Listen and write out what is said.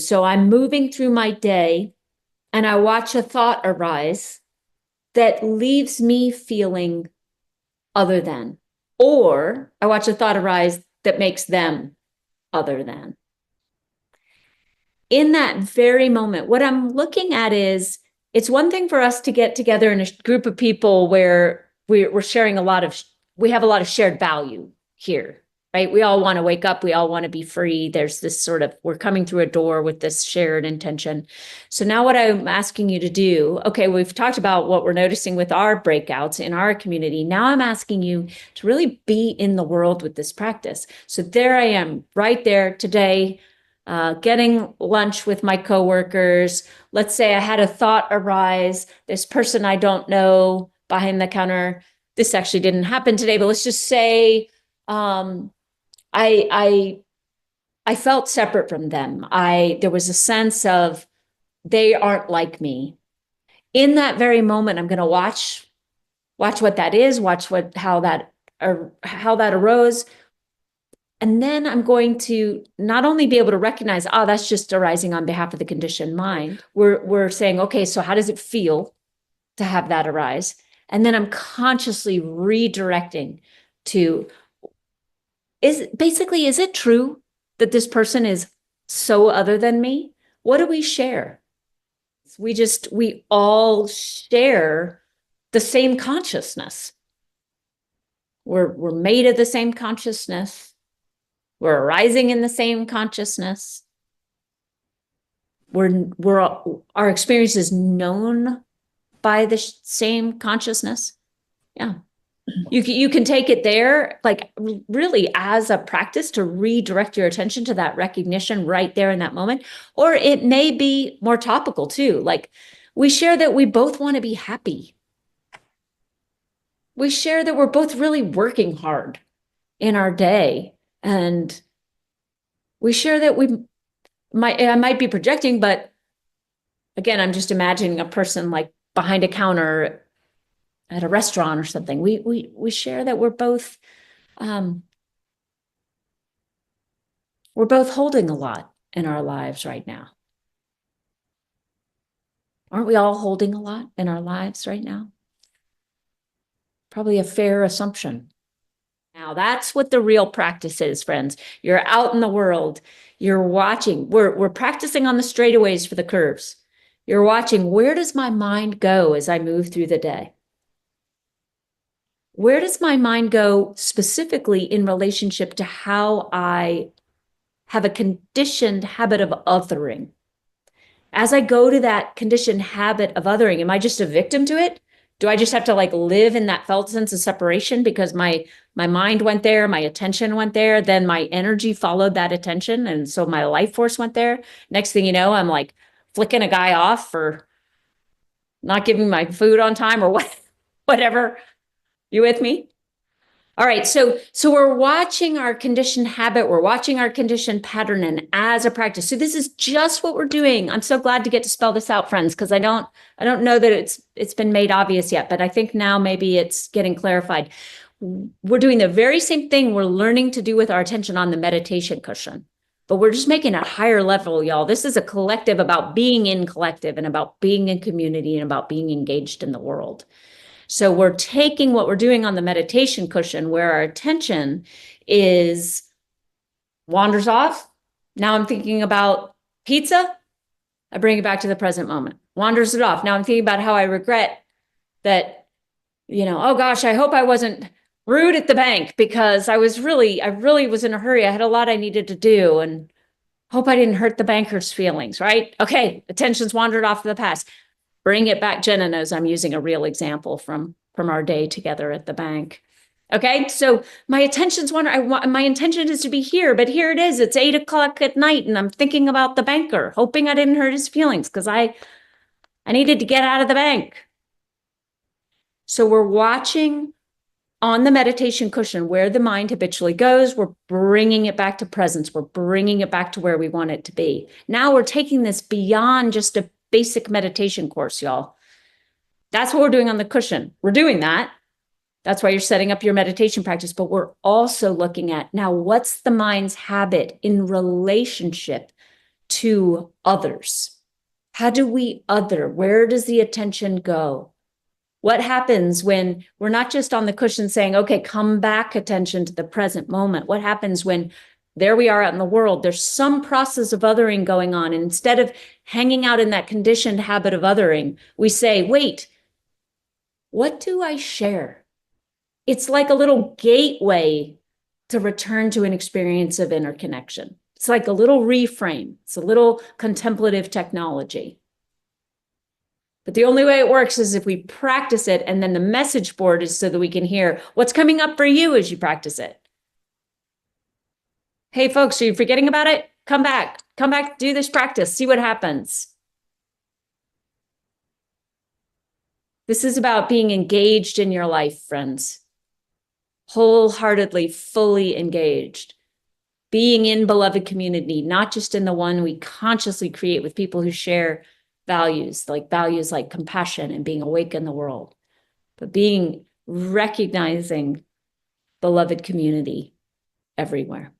So I'm moving through my day and I watch a thought arise that leaves me feeling other than, or I watch a thought arise that makes them other than. In that very moment, what I'm looking at is it's one thing for us to get together in a group of people where we're sharing we have a lot of shared value here, right? We all want to wake up. We all want to be free. There's this sort of, we're coming through a door with this shared intention. So now what I'm asking you to do, okay, we've talked about what we're noticing with our breakouts in our community. Now I'm asking you to really be in the world with this practice. So there I am right there today, getting lunch with my coworkers. Let's say I had a thought arise, this person I don't know behind the counter. This actually didn't happen today, but let's just say I felt separate from them. There was a sense of they aren't like me. In that very moment, I'm going to watch what that is, watch how that arose. And then I'm going to not only be able to recognize, oh, that's just arising on behalf of the conditioned mind. We're saying, okay, so how does it feel to have that arise? And then I'm consciously redirecting to, is it true that this person is so other than me? What do we share? We all share the same consciousness. We're made of the same consciousness. We're arising in the same consciousness. Our experience is known by the same consciousness. Yeah. You can take it there, like really as a practice to redirect your attention to that recognition right there in that moment. Or it may be more topical too. Like we share that we both want to be happy. We share that we're both really working hard in our day. And we share that I might be projecting, but again, I'm just imagining a person like behind a counter at a restaurant or something. We share that we're both holding a lot in our lives right now. Aren't we all holding a lot in our lives right now? Probably a fair assumption. Now that's what the real practice is, friends. You're out in the world. You're watching. We're practicing on the straightaways for the curves. You're watching, where does my mind go as I move through the day? Where does my mind go specifically in relationship to how I have a conditioned habit of othering? As I go to that conditioned habit of othering, am I just a victim to it? Do I just have to like live in that felt sense of separation because my mind went there, my attention went there, then my energy followed that attention, and so my life force went there. Next thing you know, I'm like flicking a guy off for not giving my food on time or whatever. You with me? All right, so we're watching our conditioned habit, we're watching our conditioned pattern, and as a practice. So this is just what we're doing. I'm so glad to get to spell this out, friends, because I don't know that it's been made obvious yet, but I think now maybe it's getting clarified. We're doing the very same thing we're learning to do with our attention on the meditation cushion, but we're just making it a higher level, y'all. This is a collective about being in collective and about being in community and about being engaged in the world. So we're taking what we're doing on the meditation cushion where our attention wanders off. Now I'm thinking about pizza. I bring it back to the present moment. Wanders it off. Now I'm thinking about how I regret that, oh gosh, I hope I wasn't rude at the bank because I really was in a hurry. I had a lot I needed to do and hope I didn't hurt the banker's feelings, right? Okay, attention's wandered off to the past. Bring it back. Jenna knows I'm using a real example from our day together at the bank. Okay, so my intention is to be here, but here it is. It's 8:00 at night, and I'm thinking about the banker, hoping I didn't hurt his feelings because I needed to get out of the bank. So we're watching on the meditation cushion where the mind habitually goes. We're bringing it back to presence. We're bringing it back to where we want it to be. Now we're taking this beyond just a basic meditation course, y'all. That's what we're doing on the cushion. We're doing that. That's why you're setting up your meditation practice. But we're also looking at now, what's the mind's habit in relationship to others? How do we other? Where does the attention go? What happens when we're not just on the cushion saying, okay, come back attention to the present moment? What happens when there we are out in the world, there's some process of othering going on. And instead of hanging out in that conditioned habit of othering, we say, wait, what do I share? It's like a little gateway to return to an experience of interconnection. It's like a little reframe. It's a little contemplative technology. But the only way it works is if we practice it, and then the message board is so that we can hear what's coming up for you as you practice it. Hey, folks, are you forgetting about it? Come back, do this practice, see what happens. This is about being engaged in your life, friends. Wholeheartedly, fully engaged. Being in beloved community, not just in the one we consciously create with people who share values like compassion and being awake in the world, but recognizing beloved community everywhere.